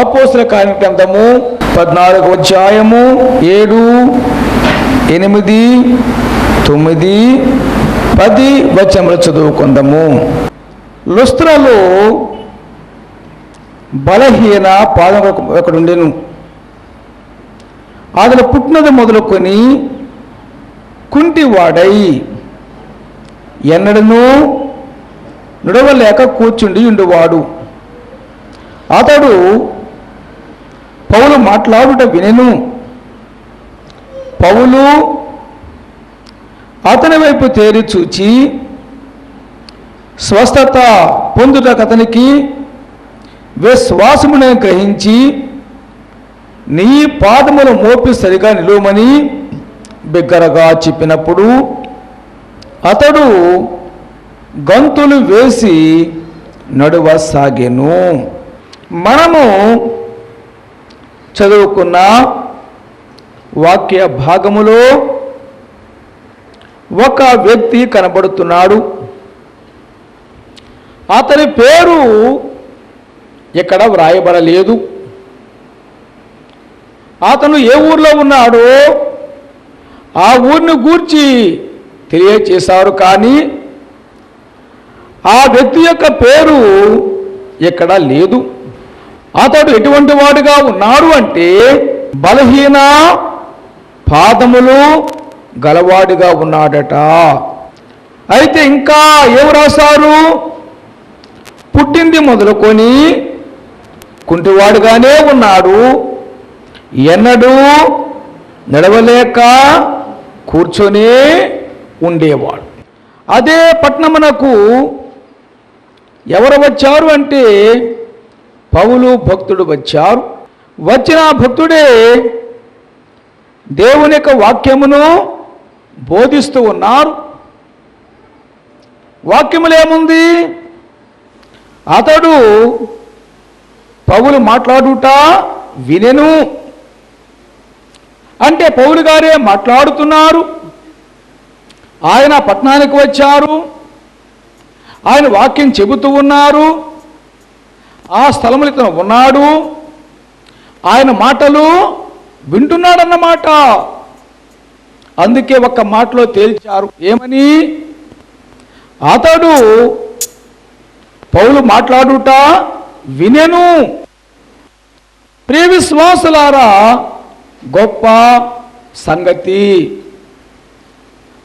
అపోస్తలుల కార్యముల గ్రంథము 14వ అధ్యాయము 7, 8, 9, 10 వచనములు చదువుకుందాము. లుస్త్రలో బలహీన పాదం ఒకడుండెను. అతను పుట్టినది మొదలుకొని కుంటివాడై ఎన్నడనూ నడవలేక కూర్చుండి ఉండువాడు. అతడు పౌలు మాట్లాడుట వినెను. పౌలు అతని వైపు తేరి చూచి స్వస్థత పొందుటకు అతనికి విశ్వాసమును గ్రహించి, నీ పాదములు మోపి సరిగా నిలువమని బిగ్గరగా చెప్పినప్పుడు అతడు గంతులు వేసి నడువసాగెను. మనము చదువుకున్న వాక్య భాగములో ఒక వ్యక్తి కనబడుతున్నాడు. అతని పేరు ఇక్కడ వ్రాయబడలేదు. అతను ఏ ఊర్లో ఉన్నాడో ఆ ఊరిని గూర్చి తెలియచేశారు, కానీ ఆ వ్యక్తి యొక్క పేరు ఇక్కడ లేదు. అతడు ఎటువంటి వాడుగా ఉన్నాడు అంటే బలహీన పాదములు గలవాడిగా ఉన్నాడట. అయితే ఇంకా ఏం రాశారు? పుట్టింది మొదలుకొని కుంటివాడుగానే ఉన్నాడు, ఎన్నడూ నడవలేక కూర్చొని ఉండేవాడు. అదే పట్టణమునకు ఎవరు వచ్చారు అంటే పౌలు భక్తుడు వచ్చారు. వచ్చిన భక్తుడే దేవుని యొక్క వాక్యమును బోధిస్తూ ఉన్నారు. వాక్యములు ఏముంది? అతడు పౌలు మాట్లాడుట వినెను. అంటే పౌలు గారే మాట్లాడుతున్నారు. ఆయన పట్టణానికి వచ్చారు, ఆయన వాక్యం చెబుతూ ఉన్నారు, ఆ స్థలములో ఇతను ఉన్నాడు, ఆయన మాటలు వింటున్నాడన్నమాట. అందుకే ఒక్క మాటలో తేల్చారు. ఏమని? అతడు పౌలు మాట్లాడుట వినెను. ప్రియ విశ్వాసులారా, గొప్ప సంగతి.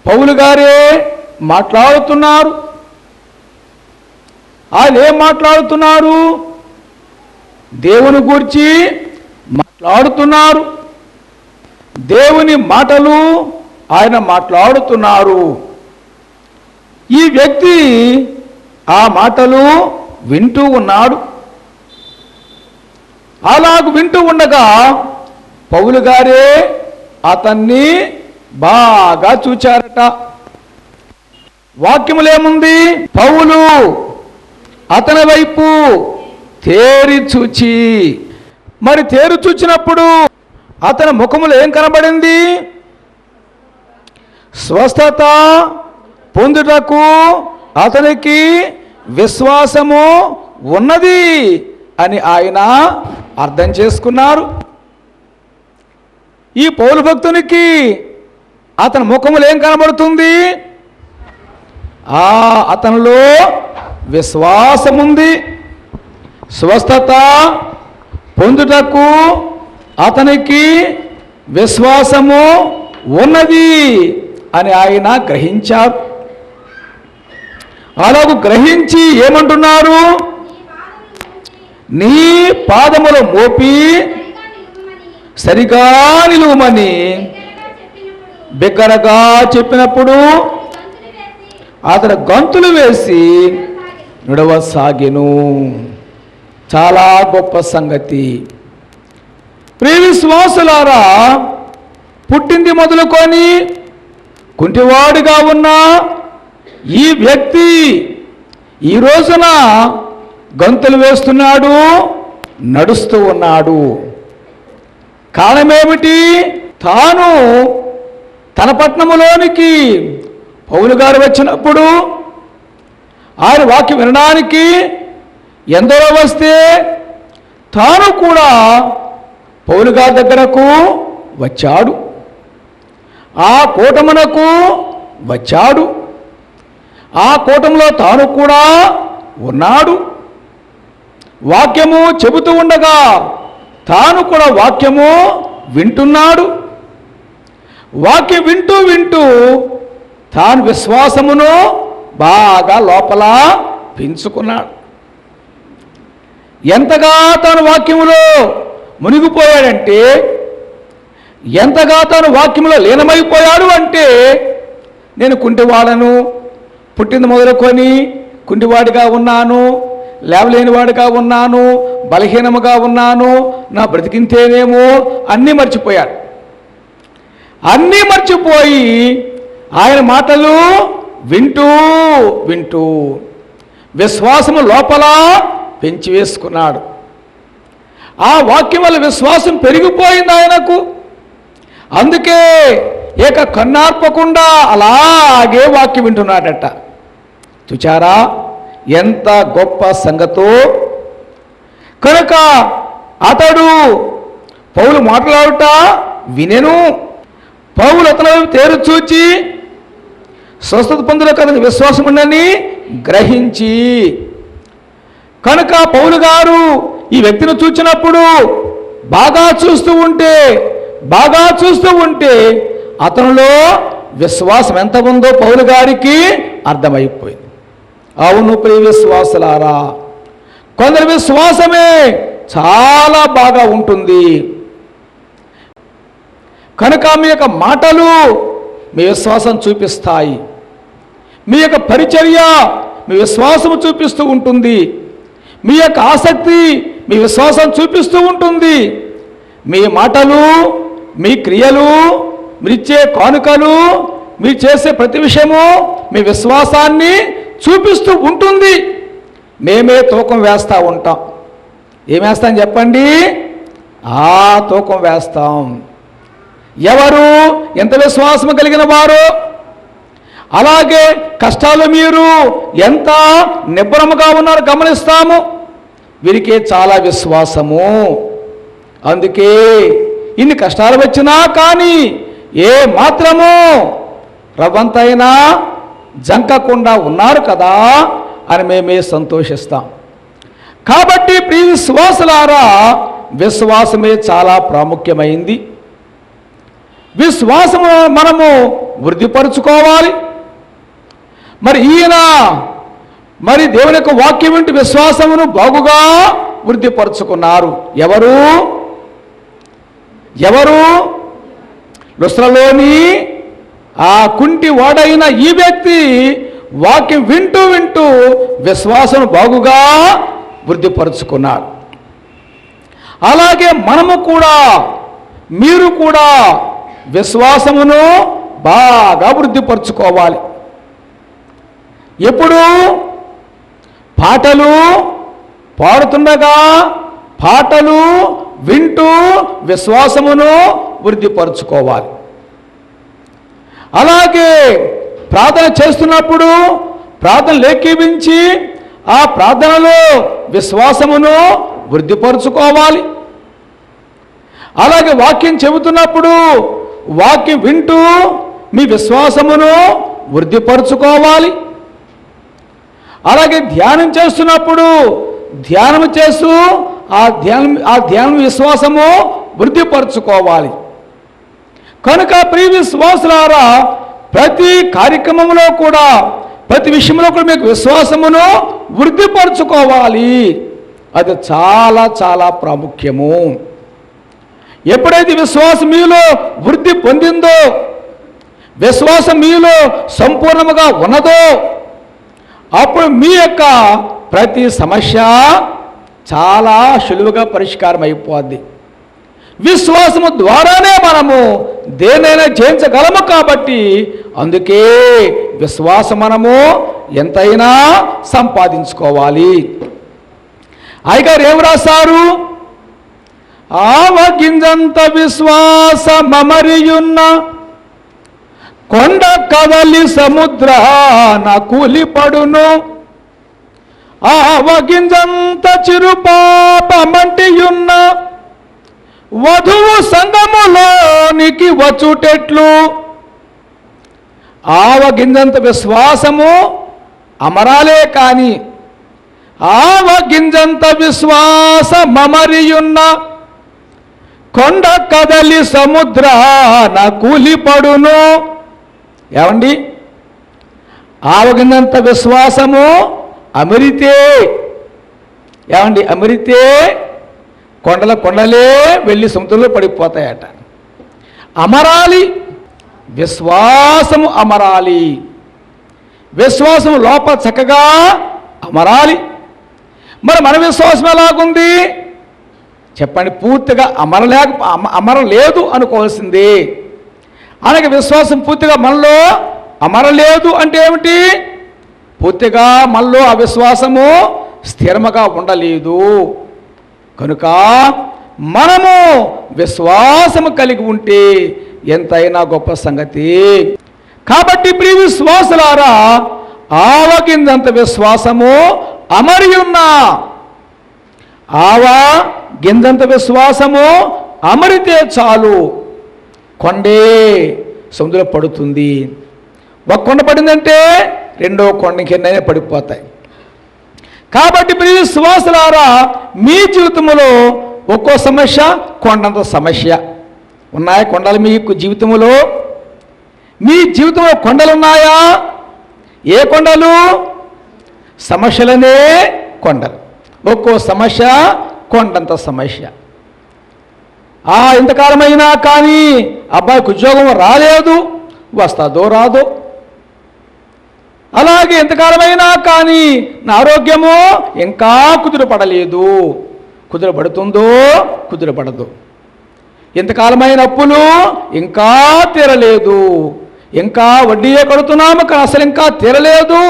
పౌలు గారే మాట్లాడుతున్నారు. ఆయన ఏం మాట్లాడుతున్నారు? దేవుని గురించి మాట్లాడుతున్నారు. దేవుని మాటలు ఆయన మాట్లాడుతున్నారు. ఈ వ్యక్తి ఆ మాటలు వింటూ ఉన్నాడు. అలాగూ వింటూ ఉండగా పౌలు గారే అతన్ని బాగా చూచారట. వాక్యములేముంది? పౌలు అతని వైపు తేరి చూచి, మరి తేరు చూచినప్పుడు అతని ముఖములో ఏం కనబడింది? స్వస్థత పొందుటకు అతనికి విశ్వాసము ఉన్నది అని ఆయన అర్థం చేసుకున్నారు. ఈ పౌలు భక్తునికి అతని ముఖములో ఏం కనబడుతుంది? అతనిలో విశ్వాసముంది. స్వస్థత పొందుటకు అతనికి విశ్వాసము ఉన్నది అని ఆయన గ్రహించారు. అలాగూ గ్రహించి ఏమంటున్నారు? నీ పాదములు మోపి సరిగా నిలువమని బిగ్గరగా చెప్పినప్పుడు అతను గంతులు వేసి నడవసాగెను. చాలా గొప్ప సంగతి. ప్రియ విశ్వాసులారా, పుట్టింది మొదలుకొని కుంటివాడుగా ఉన్న ఈ వ్యక్తి ఈ రోజున గంతులు వేస్తున్నాడు, నడుస్తూ ఉన్నాడు. కారణమేమిటి? తాను తన పట్టణములోనికి పౌలు గారు వచ్చినప్పుడు ఆయన వాక్యం వినడానికి ఎందరో వస్తే తాను కూడా పౌలు గారి దగ్గరకు వచ్చాడు, ఆ కూటమునకు వచ్చాడు, ఆ కూటంలో తాను కూడా ఉన్నాడు. వాక్యము చెబుతూ ఉండగా తాను కూడా వాక్యము వింటున్నాడు. వాక్యం వింటూ వింటూ తాను విశ్వాసమును బాగా లోపల పెంచుకున్నాడు. ఎంతగా తాను వాక్యములో మునిగిపోయాడంటే, ఎంతగా తాను వాక్యములో లీనమైపోయాడు అంటే, నేను కుంటివాడను, పుట్టింది మొదలుకొని కుంటివాడిగా ఉన్నాను, లేవలేనివాడిగా ఉన్నాను, బలహీనముగా ఉన్నాను, నా బ్రతికింతేనేమో అన్నీ మర్చిపోయాడు. అన్నీ మర్చిపోయి ఆయన మాటలు వింటూ వింటూ విశ్వాసము లోపల పెంచి వేసుకున్నాడు. ఆ వాక్యం వల్ల విశ్వాసం పెరిగిపోయింది ఆయనకు. అందుకే ఏక కన్నార్పకుండా అలాగే వాక్యం వింటున్నాడట. చూచారా ఎంత గొప్ప సంగతో. కనుక అతడు పౌలు మాట్లాడుట వినెను. పౌలు అతను తేరు చూచి స్వస్థత పొందులకు అతనికి విశ్వాసం ఉండని గ్రహించి, కనుక పౌలు గారు ఈ వ్యక్తిని చూచినప్పుడు బాగా చూస్తూ ఉంటే అతనిలో విశ్వాసం ఎంత ఉందో పౌలు గారికి అర్థమైపోయింది. అవును ప్రియ విశ్వాసులారా, కొందరి విశ్వాసమే చాలా బాగా ఉంటుంది. కనుక మీ యొక్క మాటలు మీ విశ్వాసం చూపిస్తాయి, మీ యొక్క పరిచర్య మీ విశ్వాసము చూపిస్తూ ఉంటుంది, మీ యొక్క ఆసక్తి మీ విశ్వాసం చూపిస్తూ ఉంటుంది. మీ మాటలు, మీ క్రియలు, మీరిచ్చే కానుకలు, మీరు చేసే ప్రతి విషయము మీ విశ్వాసాన్ని చూపిస్తూ ఉంటుంది. మేమే తూకం వేస్తూ ఉంటాం. ఏం వేస్తాం చెప్పండి? ఆ తూకం వేస్తాం. ఎవరు ఎంత విశ్వాసం కలిగిన వారు, అలాగే కష్టాలు మీరు ఎంత నిబ్బరముగా ఉన్నారో గమనిస్తాము. వీరికే చాలా విశ్వాసము. అందుకే ఇన్ని కష్టాలు వచ్చినా కానీ ఏ మాత్రము రవ్వంతైనా జంకకుండా ఉన్నారు కదా అని మేమే సంతోషిస్తాం. కాబట్టి ప్రియ విశ్వాసులారా, విశ్వాసమే చాలా ప్రాముఖ్యమైంది. విశ్వాసము మనము వృద్ధిపరుచుకోవాలి. మరి దేవుని యొక్క వాక్యం వింటూ విశ్వాసమును బాగుగా వృద్ధిపరుచుకున్నారు. ఎవరు లుస్త్రలోని ఆ కుంటి వాడైన ఈ వ్యక్తి వాక్యం వింటూ వింటూ విశ్వాసం బాగుగా వృద్ధిపరుచుకున్నారు. అలాగే మనము కూడా, మీరు కూడా విశ్వాసమును బాగా వృద్ధిపరుచుకోవాలి. ఎప్పుడు పాటలు పాడుతుండగా, పాటలు వింటూ విశ్వాసమును వృద్ధిపరుచుకోవాలి. అలాగే ప్రార్థన చేస్తున్నప్పుడు ప్రార్థన లేఖీవించి ఆ ప్రార్థనలో విశ్వాసమును వృద్ధిపరుచుకోవాలి. అలాగే వాక్యం చెబుతున్నప్పుడు వాక్యం వింటూ మీ విశ్వాసమును వృద్ధిపరుచుకోవాలి. అలాగే ధ్యానం చేస్తున్నప్పుడు ధ్యానం చేస్తూ ఆ ధ్యానం విశ్వాసము వృద్ధిపరుచుకోవాలి. కనుక ప్రియ విశ్వాసులారా, ప్రతి కార్యక్రమంలో కూడా, ప్రతి విషయంలో కూడా మీకు విశ్వాసమును వృద్ధిపరుచుకోవాలి. అది చాలా చాలా ప్రాముఖ్యము. ఎప్పుడైతే విశ్వాసం మీలో వృద్ధి పొందిందో, విశ్వాసం మీలో సంపూర్ణముగా ఉన్నదో, అప్పుడు మీ యొక్క ప్రతి సమస్య చాలా సులువుగా పరిష్కారం అయిపోద్ది. విశ్వాసము ద్వారానే మనము దేనైనా జయించగలము. కాబట్టి అందుకే విశ్వాసం మనము ఎంతైనా సంపాదించుకోవాలి. అయ్యగారు ఏం రాశారు? ఆవగింజంత విశ్వాసమరియున్న కొండ కదలి సముద్రాన కూలిపడును, ఆవగింజంత చిరుపాపమంటియున్న వధువు సంగములోనికి వచ్చుటెట్లు. ఆవగింజంత విశ్వాసము అమరాలే కాని ఆవగింజంత విశ్వాసమమరియున్న కొండ కదలి సముద్రాన కూలిపడును. ఏమండి, ఆవగింజంత విశ్వాసము అమరితే, ఏమండి, అమరితే కొండలే వెళ్ళి సముద్రంలో పడిపోతాయట. అమరాలి, విశ్వాసము అమరాలి. విశ్వాసం లోపల చక్కగా అమరాలి. మరి మన విశ్వాసం ఎలాగుంది చెప్పండి? పూర్తిగా అమరలేదు అనుకోవాల్సింది. అలాగే విశ్వాసం పూర్తిగా మనలో అమరలేదు అంటే ఏమిటి? పూర్తిగా మనలో ఆ విశ్వాసము స్థిరముగా ఉండలేదు. కనుక మనము విశ్వాసము కలిగి ఉంటే ఎంతైనా గొప్ప సంగతి. కాబట్టి ప్రియ విశ్వాసులారా, ఆవగింజంత విశ్వాసము అమరి ఉన్న, ఆవా గింజంత విశ్వాసము అమరితే చాలు, కొండే సముద్రం పడుతుంది. ఒక కొండ పడిందంటే రెండో కొండ కిందనే పడిపోతాయి. కాబట్టి ప్రియ విశ్వాసులారా, మీ జీవితంలో ఒక్కో సమస్య కొండంత సమస్య ఉన్నాయా? కొండలు మీకు జీవితంలో, మీ జీవితంలో కొండలు ఉన్నాయా? ఏ కొండలు? సమస్యలనే కొండలు. ఒక్కో సమస్య కొండంత సమస్య. ఇంతకాలమైనా కానీ అబ్బాయికి ఉద్యోగం రాలేదు, వస్తుందో రాదో. అలాగే ఎంతకాలమైనా కానీ నా ఆరోగ్యము ఇంకా కుదురపడలేదు, కుదురపడుతుందో కుదురపడదు. ఎంతకాలమైన అప్పులు ఇంకా తీరలేదు, ఇంకా వడ్డీయే కడుతున్నాము కానీ అసలు ఇంకా తీరలేదు,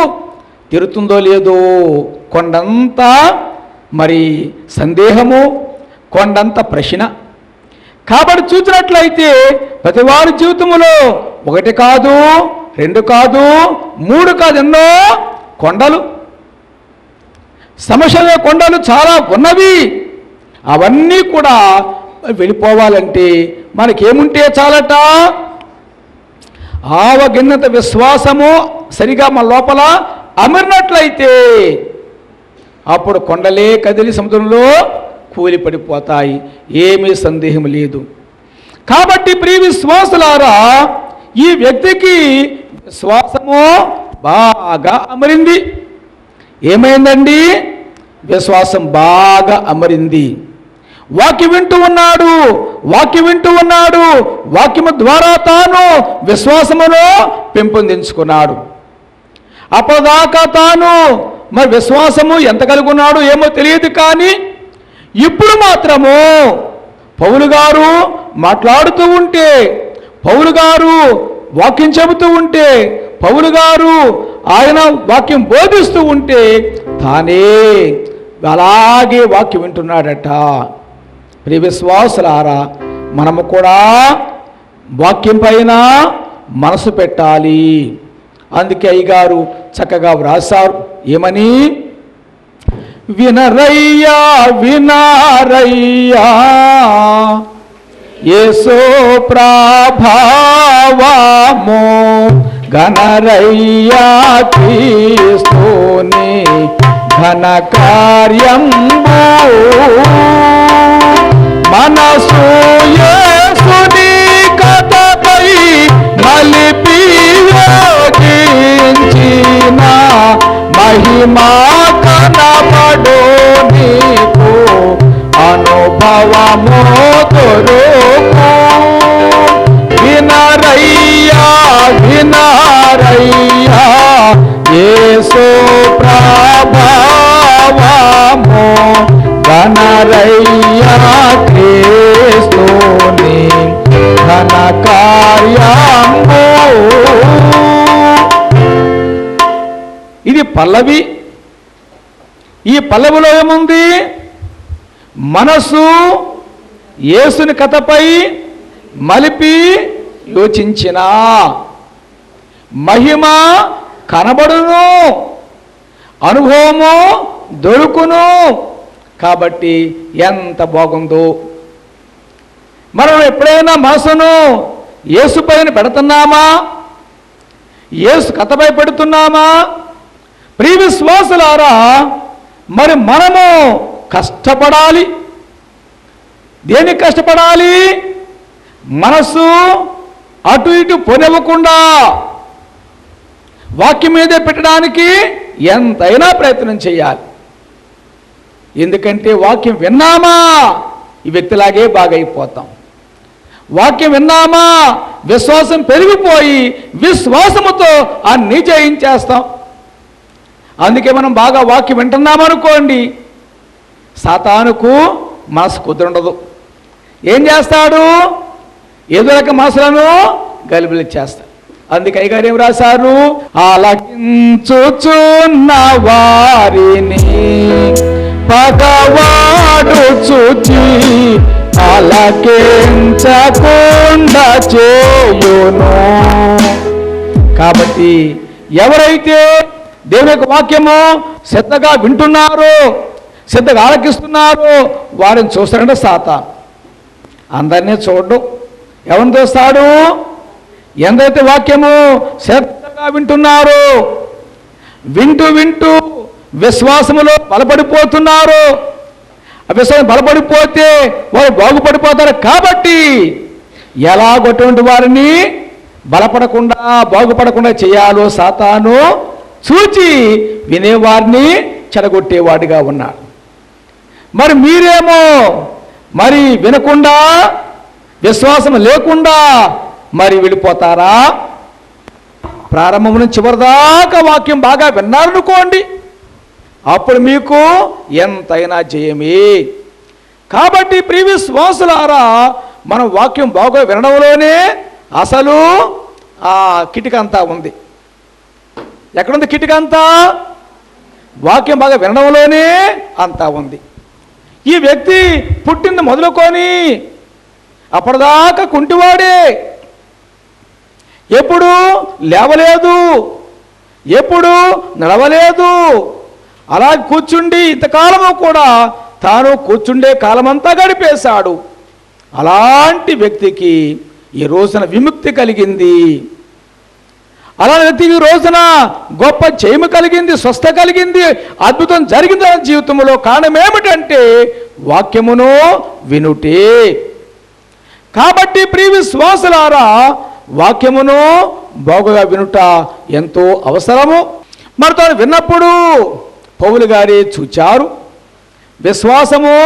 తీరుతుందో లేదో. కొండంత మరి సందేహము, కొండంత ప్రశ్న. కాబట్టి చూసినట్లయితే ప్రతి వారి జీవితంలో ఒకటి కాదు, రెండు కాదు, మూడు కాదు, ఎన్నో కొండలు, సమస్యల కొండలు చాలా ఉన్నవి. అవన్నీ కూడా వెళ్ళిపోవాలంటే మనకేముంటే చాలట? ఆవగిన్నత విశ్వాసము సరిగా మన లోపల అమరినట్లయితే అప్పుడు కొండలే కదిలి సముద్రంలో కూలి పడిపోతాయి, ఏమీ సందేహం లేదు. కాబట్టి ప్రియ విశ్వాసులారా, ఈ వ్యక్తికి విశ్వాసము బాగా అమరింది. ఏమైందండి? విశ్వాసం బాగా అమరింది. వాక్యం వింటూ ఉన్నాడు, వాక్యము ద్వారా తాను విశ్వాసమును పెంపొందించుకున్నాడు. అప్పటిదాకా తాను మరి విశ్వాసము ఎంత కలిగి ఉన్నాడు ఏమో తెలియదు. కానీ ఇప్పుడు మాత్రము పౌలు గారు మాట్లాడుతూ ఉంటే, పౌలు గారు వాక్యం చెబుతూ ఉంటే, పౌలు గారు ఆయన వాక్యం బోధిస్తూ ఉంటే తానే అలాగే వాక్యం వింటున్నాడట. ప్రియ విశ్వాసులారా, మనము కూడా వాక్యం పైన మనసు పెట్టాలి. అందుకే అయ్యగారు చక్కగా వ్రాసారు. ఏమని? వినరయ్యా వినారయ్యా యేసు ప్రభావము, గణరయ్యా క్రీస్తుని ఘన కార్యంబు, మనసు యేసుని కథపై మలిపి యోగించిన మహిమా కనబడు నీకు అనుభవము దొరుకు. వినరయ్యా వినరయ్యా యేసు ప్రభావము, గణరయ్యా క్రీస్తుని ఘన కార్యము. ఇది పల్లవి. ఈ పల్లవిలో ఏముంది? మనసు యేసుని కథపై మలిపి యోచించిన మహిమ కనబడును, అనుభవము దొరుకును. కాబట్టి ఎంత బాగుందో. మనం ఎప్పుడైనా మనసును యేసు పైన పెడుతున్నామా? యేసు కథపై పెడుతున్నామా? ప్రియ విశ్వాసులారా, మరి మనము కష్టపడాలి. దేనికి కష్టపడాలి? మనసు అటు ఇటు పోనివ్వకుండా వాక్యం మీదే పెట్టడానికి ఎంతైనా ప్రయత్నం చేయాలి. ఎందుకంటే వాక్యం విన్నామా ఈ వ్యక్తిలాగే బాగైపోతాం. వాక్యం విన్నామా విశ్వాసం పెరిగిపోయి విశ్వాసముతో అన్నీ జయించేస్తాం. అందుకే మనం బాగా వాక్యం వింటున్నామనుకోండి, సాతానుకు మనసు కుదరఉండదు. ఏం చేస్తాడు? ఏదో రకం మనసులను గలిబిలిచ్చేస్తాడు. అందుకే అయ్యగారు ఏం రాశారు? ఆలకించుచున్న వారిని పగవాడు చూచి ఆలకించకుండా చేయును. కాబట్టి ఎవరైతే దేవుని యొక్క వాక్యము శ్రద్ధగా వింటున్నారో, శ్రద్ధగా ఆలకిస్తున్నారో వారిని చూస్తాడంటే సాతాను. అందరినీ చూడడం. ఎవరిని చూస్తాడు? ఎందైతే వాక్యము శ్రద్ధగా వింటున్నారో, వింటూ వింటూ విశ్వాసములో బలపడిపోతున్నారు. ఆ విశ్వాసం బలపడిపోతే వారు బాగుపడిపోతారు. కాబట్టి ఎలాగొటువంటి వారిని బలపడకుండా బాగుపడకుండా చేయాలో సాతాను చూచి వినేవారిని చెడగొట్టేవాడిగా ఉన్నాడు. మరి మీరేమో మరి వినకుండా విశ్వాసం లేకుండా మరి వెళ్ళిపోతారా? ప్రారంభం నుంచి చివరిదాకా వాక్యం బాగా విన్నారనుకోండి, అప్పుడు మీకు ఎంతైనా జయమే. కాబట్టి ప్రియ విశ్వాసులారా, మనం వాక్యం బాగా వినడంలోనే అసలు ఆ కిటికంతా ఉంది. ఎక్కడుంది కిటికంతా? వాక్యం బాగా వినడంలోనే అంతా ఉంది. ఈ వ్యక్తి పుట్టింది మొదలుకొని అప్పటిదాకా కుంటివాడే, ఎప్పుడు లేవలేదు, ఎప్పుడు నడవలేదు. అలా కూర్చుండి ఇంతకాలము కూడా తాను కూర్చుండే కాలమంతా గడిపేశాడు. అలాంటి వ్యక్తికి ఈ రోజున విముక్తి కలిగింది. అలాంటి వ్యక్తికి ఈ రోజున గొప్ప జయము కలిగింది, స్వస్థ కలిగింది, అద్భుతం జరిగింది తన జీవితంలో. కారణం ఏమిటంటే వాక్యమును వినుటే. కాబట్టి ప్రియ విశ్వాసులారా, వాక్యమును బాగుగా వినుట ఎంతో అవసరము. మరి తాను విన్నప్పుడు పౌలు గారే చూచారు, విశ్వాసము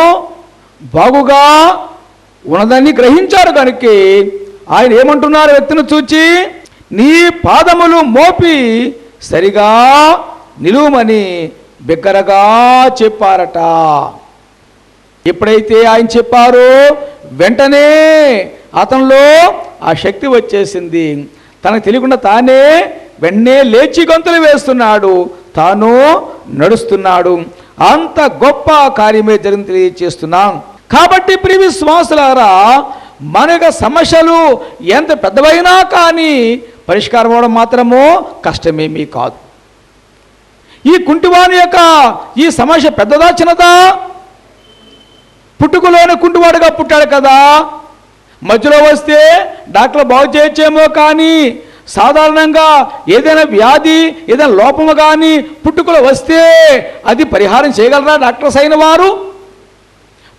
బాగుగా ఉన్నదని గ్రహించారు. కనుక ఆయన ఏమంటున్నారు? వ్యక్తిని చూచి నీ పాదములు మోపి సరిగా నిలువమని బిగ్గరగా చెప్పారట. ఎప్పుడైతే ఆయన చెప్పారో వెంటనే అతనిలో ఆ శక్తి వచ్చేసింది. తనకు తెలియకుండా తానే వెంటనే లేచి గొంతులు వేస్తున్నాడు, తాను నడుస్తున్నాడు. అంత గొప్ప కార్యమే జరిగింది తెలియజేస్తున్నాం. కాబట్టి ప్రియ విశ్వాసులారా, మన యొక్క సమస్యలు ఎంత పెద్దవైనా కానీ పరిష్కారం అవడం మాత్రము కష్టమేమీ కాదు. ఈ కుంటివాని యొక్క ఈ సమస్య పెద్దదా చిన్నదా? పుట్టుకలోనే కుంటివాడుగా పుట్టాడు కదా. మధ్యలో వస్తే డాక్టర్ బాగు చేయొచ్చేమో, కానీ సాధారణంగా ఏదైనా వ్యాధి ఏదైనా లోపము కానీ పుట్టుకలో వస్తే అది పరిహారం చేయగలరా డాక్టర్స్ అయిన వారు?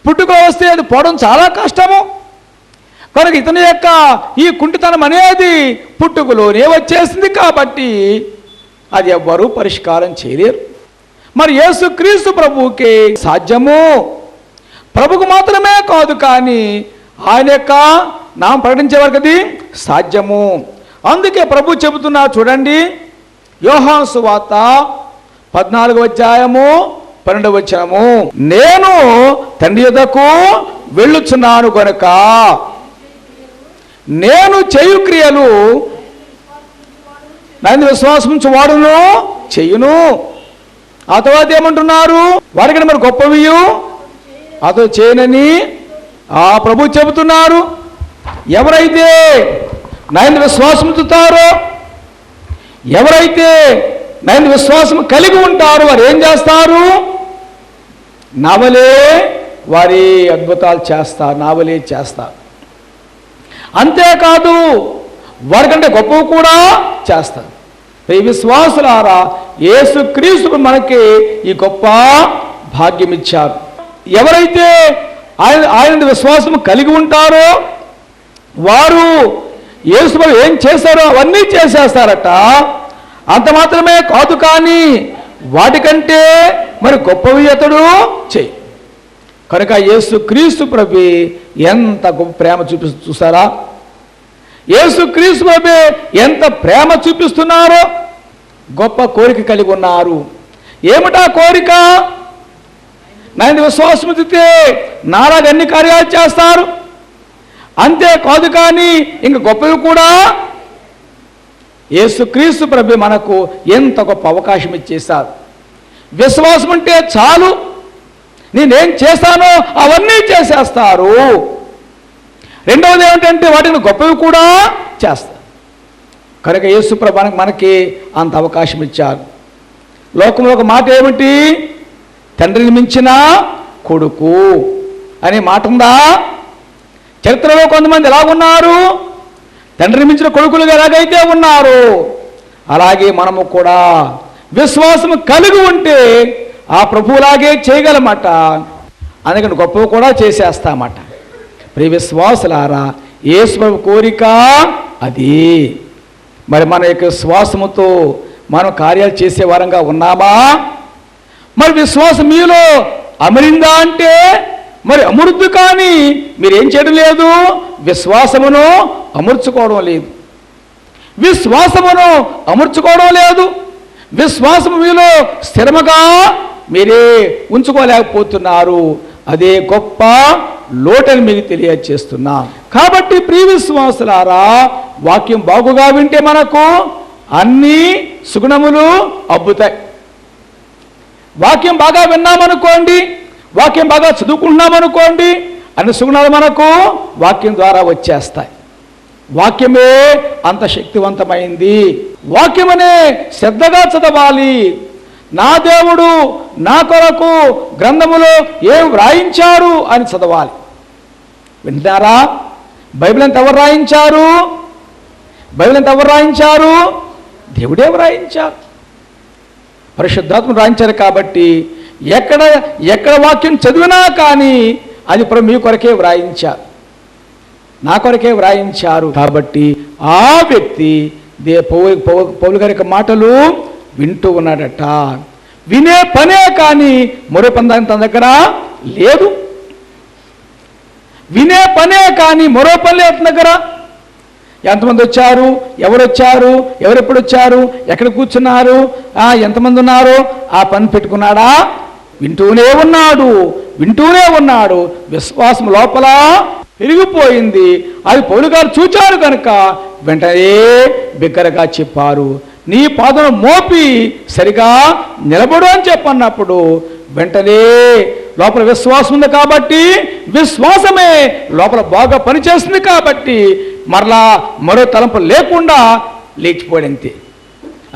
పుట్టుకలో వస్తే అది పోవడం చాలా కష్టము. కనుక ఇతని యొక్క ఈ కుంటితనం అనేది పుట్టుకలోనే వచ్చేసింది. కాబట్టి అది ఎవ్వరూ పరిష్కారం చేయలేరు. మరి యేసుక్రీస్తు ప్రభువుకి సాధ్యము. ప్రభుకు మాత్రమే కాదు, కానీ ఆయన యొక్క నామం ప్రకటించే వారికి అది సాధ్యము. అందుకే ప్రభు చెబుతున్నా చూడండి, యోహాను సువార్త 14వ అధ్యాయము 12వ వచనము, నేను తండ్రి యొద్దకు వెళ్ళుచున్నాను గనుక నేను చేయు క్రియలు నన్ను విశ్వాసించు వాడును చెయ్యును. ఆ తర్వాత ఏమంటున్నారు? వారికి మరి గొప్పవియు అదో చేయనని ఆ ప్రభు చెబుతున్నారు. ఎవరైతే నన్ను విశ్వాసం ఉంచుతారో, ఎవరైతే నన్ను విశ్వాసం కలిగి ఉంటారో వారు ఏం చేస్తారు? నావలే వారి అద్భుతాలు చేస్తారు, నావలే చేస్తారు. అంతేకాదు వారికంటే గొప్పవి కూడా చేస్తారు. ఈ విశ్వాసులారా, యేసుక్రీస్తు మనకి ఈ గొప్ప భాగ్యం ఇచ్చారు. ఎవరైతే ఆయన విశ్వాసం కలిగి ఉంటారో వారు యేసు ఏం చేశారో అవన్నీ చేసేస్తారట. అంత మాత్రమే కాదు, కానీ వాటికంటే మరి గొప్పవి అతడు చేయి. కనుక యేసుక్రీస్తు ప్రభు ఎంత గొప్ప ప్రేమ చూసారా? యేసుక్రీస్తు ప్రభు ఎంత ప్రేమ చూపిస్తున్నారో, గొప్ప కోరిక కలిగి ఉన్నారు. ఏమిటా కోరిక? నాయన విశ్వాసం ఉంచితే నాలాగా అన్ని కార్యాలు చేస్తారు. అంతేకాదు, కానీ ఇంక గొప్పవి కూడా. యేసుక్రీస్తు ప్రభు మనకు ఎంత గొప్ప అవకాశం ఇచ్చేశారు. విశ్వాసం ఉంటే చాలు, నేనేం చేస్తానో అవన్నీ చేసేస్తారు. రెండవది ఏమిటంటే వాటిని గొప్పవి కూడా చేస్తారు. కనుక యేసు ప్రభు మనకి అంత అవకాశం ఇచ్చారు. లోకంలో ఒక మాట ఏమిటి? తండ్రిని మించిన కొడుకు అనే మాట ఉందా? చరిత్రలో కొంతమంది ఎలాగున్నారు? తండ్రిని మించిన కొడుకులుగా ఎలాగైతే ఉన్నారు, అలాగే మనము కూడా విశ్వాసం కలిగి ఉంటే ఆ ప్రభువులాగే చేయగలమట. అందుకని గొప్పవి కూడా చేసేస్తామట. ప్రియ విశ్వాసులారా, యేసు ప్రభు కోరిక అది. మరి మన యొక్క విశ్వాసముతో మనం కార్యాలు చేసే వారంగా ఉన్నామా? మరి విశ్వాసం మీలో అమరిందా అంటే మరి అమృద్దు, కానీ మీరేం చేయడం లేదు, విశ్వాసమును అమర్చుకోవడం లేదు. విశ్వాసమును అమర్చుకోవడం లేదు. విశ్వాసము మీలో స్థిరముగా మీరే ఉంచుకోలేకపోతున్నారు. అదే గొప్ప లోటని మీకు తెలియజేస్తున్నాం. కాబట్టి ప్రియ విశ్వాసులారా, వాక్యం బాగుగా వింటే మనకు అన్ని సుగుణములు అబ్బుతాయి. వాక్యం బాగా విన్నామనుకోండి, వాక్యం బాగా చదువుకుంటున్నామనుకోండి, అన్ని సుగుణాలు మనకు వాక్యం ద్వారా వచ్చేస్తాయి. వాక్యమే అంత శక్తివంతమైంది. వాక్యమనే శ్రద్ధగా చదవాలి. నా దేవుడు నా కొరకు గ్రంథములో ఏం వ్రాయించారు అని చదవాలి. వింటారా? బైబిల్ అంతా ఎవరు రాయించారు? బైబిల్ అంతా ఎవరు రాయించారు? దేవుడే వ్రాయించారు, పరిశుద్ధాత్మ రాయించారు. కాబట్టి ఎక్కడ వాక్యం చదివినా కానీ అది మీ కొరకే వ్రాయించారు, నా కొరకే వ్రాయించారు. కాబట్టి ఆ వ్యక్తి పౌలు గారి యొక్క మాటలు వింటూ ఉన్నాడట. వినే పనే కానీ మరో పని తన దగ్గర లేదు. వినే పనే కానీ మరో పని లేదు తన దగ్గర. ఎంతమంది వచ్చారు, ఎవరు వచ్చారు, ఎవరెప్పుడు వచ్చారు, ఎక్కడ కూర్చున్నారు, ఎంతమంది ఉన్నారు, ఆ పని పెట్టుకున్నాడా? వింటూనే ఉన్నాడు. విశ్వాసం లోపల పెరిగిపోయింది. అది పౌలు గారు చూచారు కనుక వెంటనే బిగ్గరగా చెప్పారు, నీ పాదం మోపి సరిగా నిలబడు అని చెప్పన్నప్పుడు వెంటనే లోపల విశ్వాసం ఉంది కాబట్టి, విశ్వాసమే లోపల బాగా పనిచేస్తుంది కాబట్టి మరలా మరో తలంపు లేకుండా లేచిపోయాడు.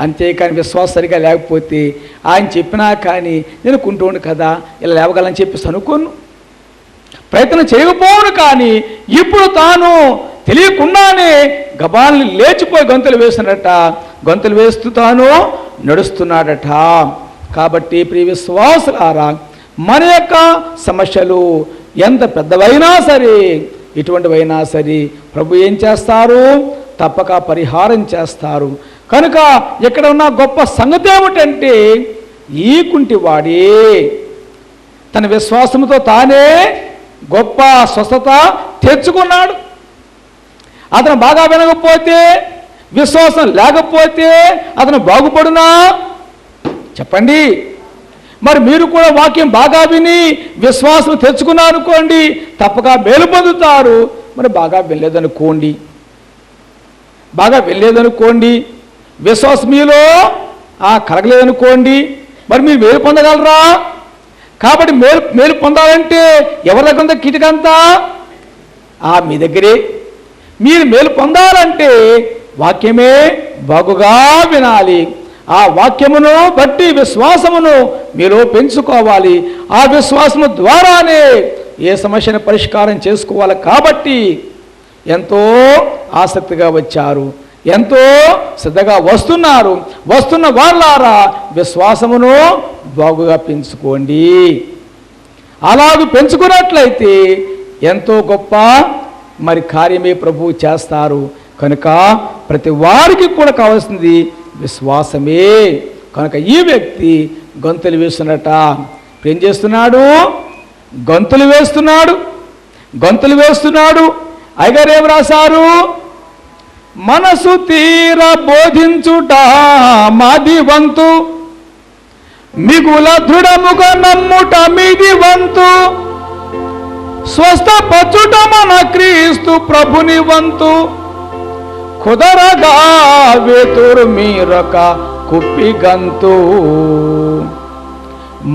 అంతేకాని విశ్వాసం సరిగా లేకపోతే ఆయన చెప్పినా కానీ నేను కుంటోను కదా, ఇలా లేవగలని చెప్పేసి అనుకోను, ప్రయత్నం చేయకపోను. కానీ ఇప్పుడు తాను తెలియకుండానే గబాల్ని లేచిపోయి గొంతులు వేస్తున్నట, గొంతులు వేస్తూ తాను నడుస్తున్నాడట. కాబట్టి ప్రియ విశ్వాసులారా, మన యొక్క సమస్యలు ఎంత పెద్దవైనా సరే, ఎటువంటివైనా సరే ప్రభు ఏం చేస్తారు? తప్పక పరిహారం చేస్తారు. కనుక ఇక్కడ ఉన్న గొప్ప సంగతి ఏమిటంటే, ఈ కుంటివాడే తన విశ్వాసంతో తానే గొప్ప స్వస్థత తెచ్చుకున్నాడు. అతను బాగా వినకపోతే, విశ్వాసం లేకపోతే అతను బాగుపడునా? చెప్పండి. మరి మీరు కూడా వాక్యం బాగా విని విశ్వాసం తెచ్చుకున్నారు అనుకోండి, తప్పక మేలు పొందుతారు. మరి బాగా వెళ్ళలేదనుకోండి, విశ్వాసం మీలో కలగలేదనుకోండి, మరి మీరు మేలు పొందగలరా? కాబట్టి మేలు పొందాలంటే ఎవరి దగ్గర ఉందా కిటికంతా? మీ దగ్గరే. మీరు మేలు పొందాలంటే వాక్యమే బాగుగా వినాలి. ఆ వాక్యమును బట్టి విశ్వాసమును మీలో పెంచుకోవాలి. ఆ విశ్వాసము ద్వారానే ఏ సమస్యను పరిష్కారం చేసుకోవాలి. కాబట్టి ఎంతో ఆసక్తిగా వచ్చారు, ఎంతో శ్రద్ధగా వస్తున్నారు. వస్తున్న వాళ్ళారా విశ్వాసమును బాగుగా పెంచుకోండి. అలాగూ పెంచుకున్నట్లయితే ఎంతో గొప్ప మరి కార్యమే ప్రభువు చేస్తారు. కనుక ప్రతి వారికి కూడా కావాల్సింది విశ్వాసమే. కనుక ఈ వ్యక్తి గంతులు వేస్తున్నట. ఏం చేస్తున్నాడు? గంతులు వేస్తున్నాడు. అయ్యగారు ఏం రాశారు? మనసు తీర బోధించుట మాది వంతు, మిగుల దృఢముగా నమ్ముట మీది వంతు, స్వస్థపరచుట మన క్రీస్తు ప్రభుని వంతు, కుదరగా వేతురు మీరొక కుప్పి గంతు.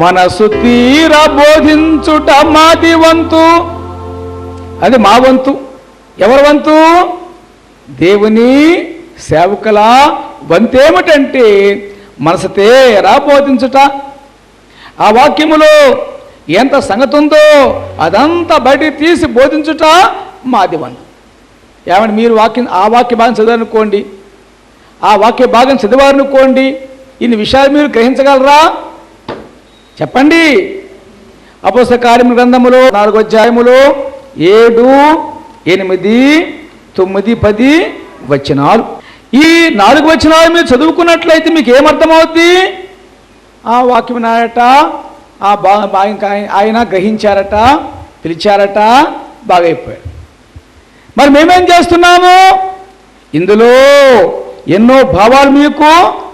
మనసు తీర బోధించుట మాది వంతు, అది మా వంతు. ఎవరి వంతు? దేవుని సేవకుల వంతేమిటంటే మనసు తీరా బోధించుట. ఆ వాక్యములో ఎంత సంగతి ఉందో అదంతా బయట తీసి బోధించుట మాది వంతు. ఏమంటే మీరు ఆ వాక్య భాగం చదివారనుకోండి, ఆ వాక్య భాగం చదివారనుకోండి, ఇన్ని విషయాలు మీరు గ్రహించగలరా? చెప్పండి. అపోస్తల కార్యముల గ్రంథములో 4వ అధ్యాయములో 7, 8, 9, 10 వచనాలు. ఈ 4 వచనాలు మీరు చదువుకున్నట్లయితే మీకు ఏమర్థమవుద్ది? ఆ వాక్యం నాయట, ఆ ఆయన గ్రహించారట, పిలిచారట, బాగైపోయారు. మరి మేమేం చేస్తున్నాము? ఇందులో ఎన్నో భావాలు మీకు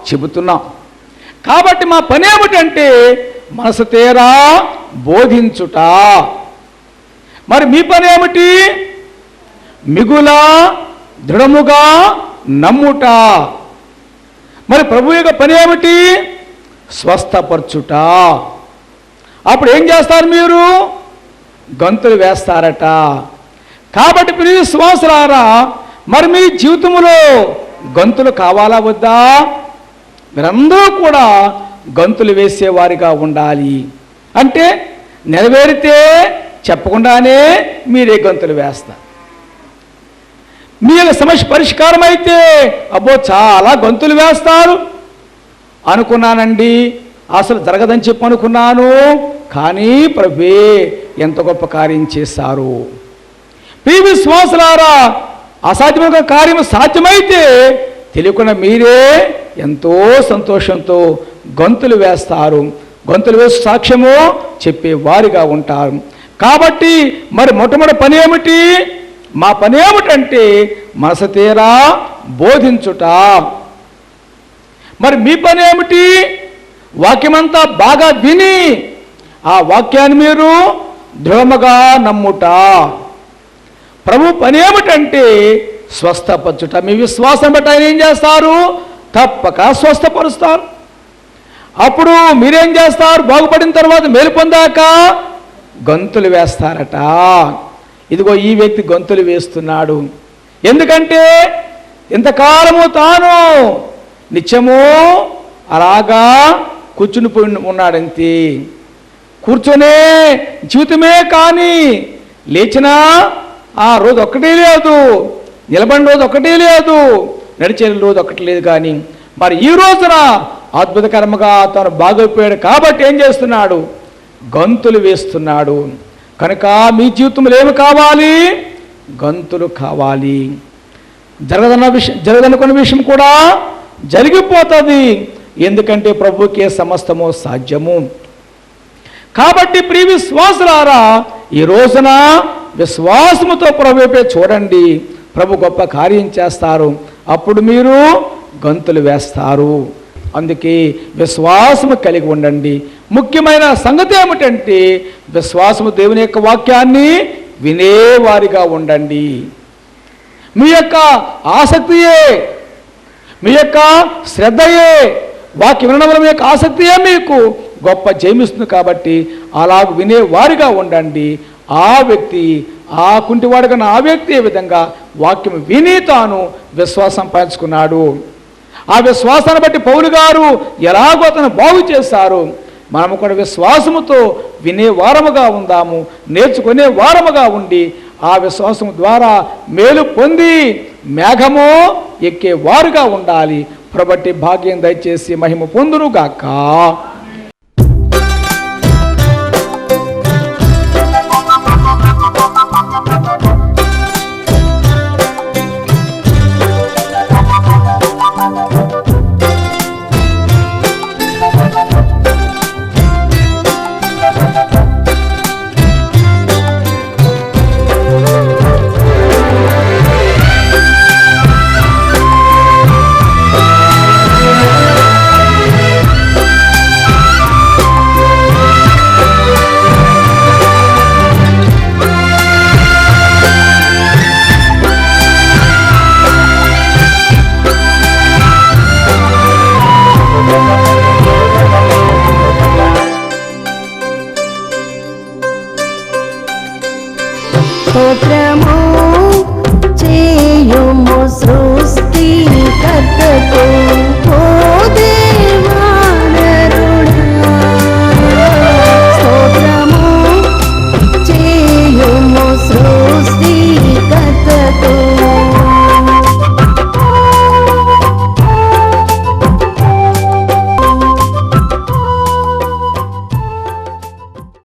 చెబుతున్నాం. కాబట్టి మా పని ఏమిటంటే మనసు తీరా బోధించుట. మరి మీ పని ఏమిటి? మిగుల దృఢముగా నమ్ముట. మరి ప్రభు యొక్క పని ఏమిటి? స్వస్థపరచుట. అప్పుడు ఏం చేస్తారు? మీరు గంతులు వేస్తారట. కాబట్టి ప్రియ విశ్వాసులారా, మరి మీ జీవితంలో గంతులు కావాలా వద్దా? మీరందరూ కూడా గంతులు వేసేవారిగా ఉండాలి. అంటే నెరవేరితే చెప్పకుండానే మీరే గంతులు వేస్తారు. మీ సమస్య పరిష్కారం అయితే అబ్బో చాలా గంతులు వేస్తారు. అనుకున్నానండి, అసలు జరగదని చెప్పి అనుకున్నాను, కానీ ప్రభువే ఎంత గొప్ప కార్యం చేశారు. ప్రియ విశ్వాసులారా, అసాధ్యమైన కార్యం సాధ్యమైతే తెలియకుండా మీరే ఎంతో సంతోషంతో గంతులు వేస్తారు. గంతులు వేసి సాక్ష్యము చెప్పే వారిగా ఉంటారు. కాబట్టి మరి మొట్టమొదటి పని ఏమిటి? మా పని ఏమిటంటే మనసు తీరా బోధించుట. మరి మీ పని ఏమిటి? వాక్యమంతా బాగా విని ఆ వాక్యాన్ని మీరు దృఢముగా నమ్ముట. ప్రభు పని ఏమిటంటే స్వస్థపరచుట. మీ విశ్వాసం బట్టి ఆయన ఏం చేస్తారు? తప్పక స్వస్థపరుస్తారు. అప్పుడు మీరేం చేస్తారు? బాగుపడిన తర్వాత మేలు పొందాక గంతులు వేస్తారట. ఇదిగో ఈ వ్యక్తి గంతులు వేస్తున్నాడు. ఎందుకంటే ఇంతకాలము తాను నిత్యము అలాగా కూర్చుని పోయి ఉన్నాడంతే. కూర్చొనే జీవితమే, కానీ లేచినా ఆ రోజు ఒక్కటే లేదు, నిలబడిన రోజు ఒకటే లేదు, నడిచే రోజు ఒకటి లేదు. కానీ మరి ఈ రోజున అద్భుతకరంగా తాను బాగైపోయాడు. కాబట్టి ఏం చేస్తున్నాడు? గంతులు వేస్తున్నాడు. కనుక మీ జీవితంలో ఏమి కావాలి? గంతులు కావాలి. జరగదనుకున్న విషయం కూడా జరిగిపోతుంది. ఎందుకంటే ప్రభుకే సమస్తము సాధ్యము. కాబట్టి ప్రియ విశ్వాసులారా, ఈ రోజున విశ్వాసముతో ప్రభు వైపే చూడండి. ప్రభు గొప్ప కార్యం చేస్తారు. అప్పుడు మీరు గంతులు వేస్తారు. అందుకే విశ్వాసము కలిగి ఉండండి. ముఖ్యమైన సంగతి ఏమిటంటే విశ్వాసము దేవుని యొక్క వాక్యాన్ని వినేవారిగా ఉండండి. మీ యొక్క ఆసక్తియే, మీ యొక్క శ్రద్ధయే, వాక్యం వినడం వల్ల మీ యొక్క ఆసక్తియే మీకు గొప్ప జయమిస్తుంది. కాబట్టి అలా వినేవారిగా ఉండండి. ఆ వ్యక్తి, ఆ కుంటివాడు కన్నా ఆ వ్యక్తి ఏ విధంగా వాక్యం విని తాను విశ్వాసం పంచుకున్నాడు. ఆ విశ్వాసాన్ని బట్టి పౌలు గారు ఎలాగో అతను బాగు చేశారు. మనము కూడా విశ్వాసముతో వినే వారముగా ఉందాము, నేర్చుకునే వారముగా ఉండి ఆ విశ్వాసం ద్వారా మేలు పొంది మేఘము ఎక్కే వారుగా ఉండాలి. కాబట్టి భాగ్యం దయచేసి మహిమ పొందునుగాక.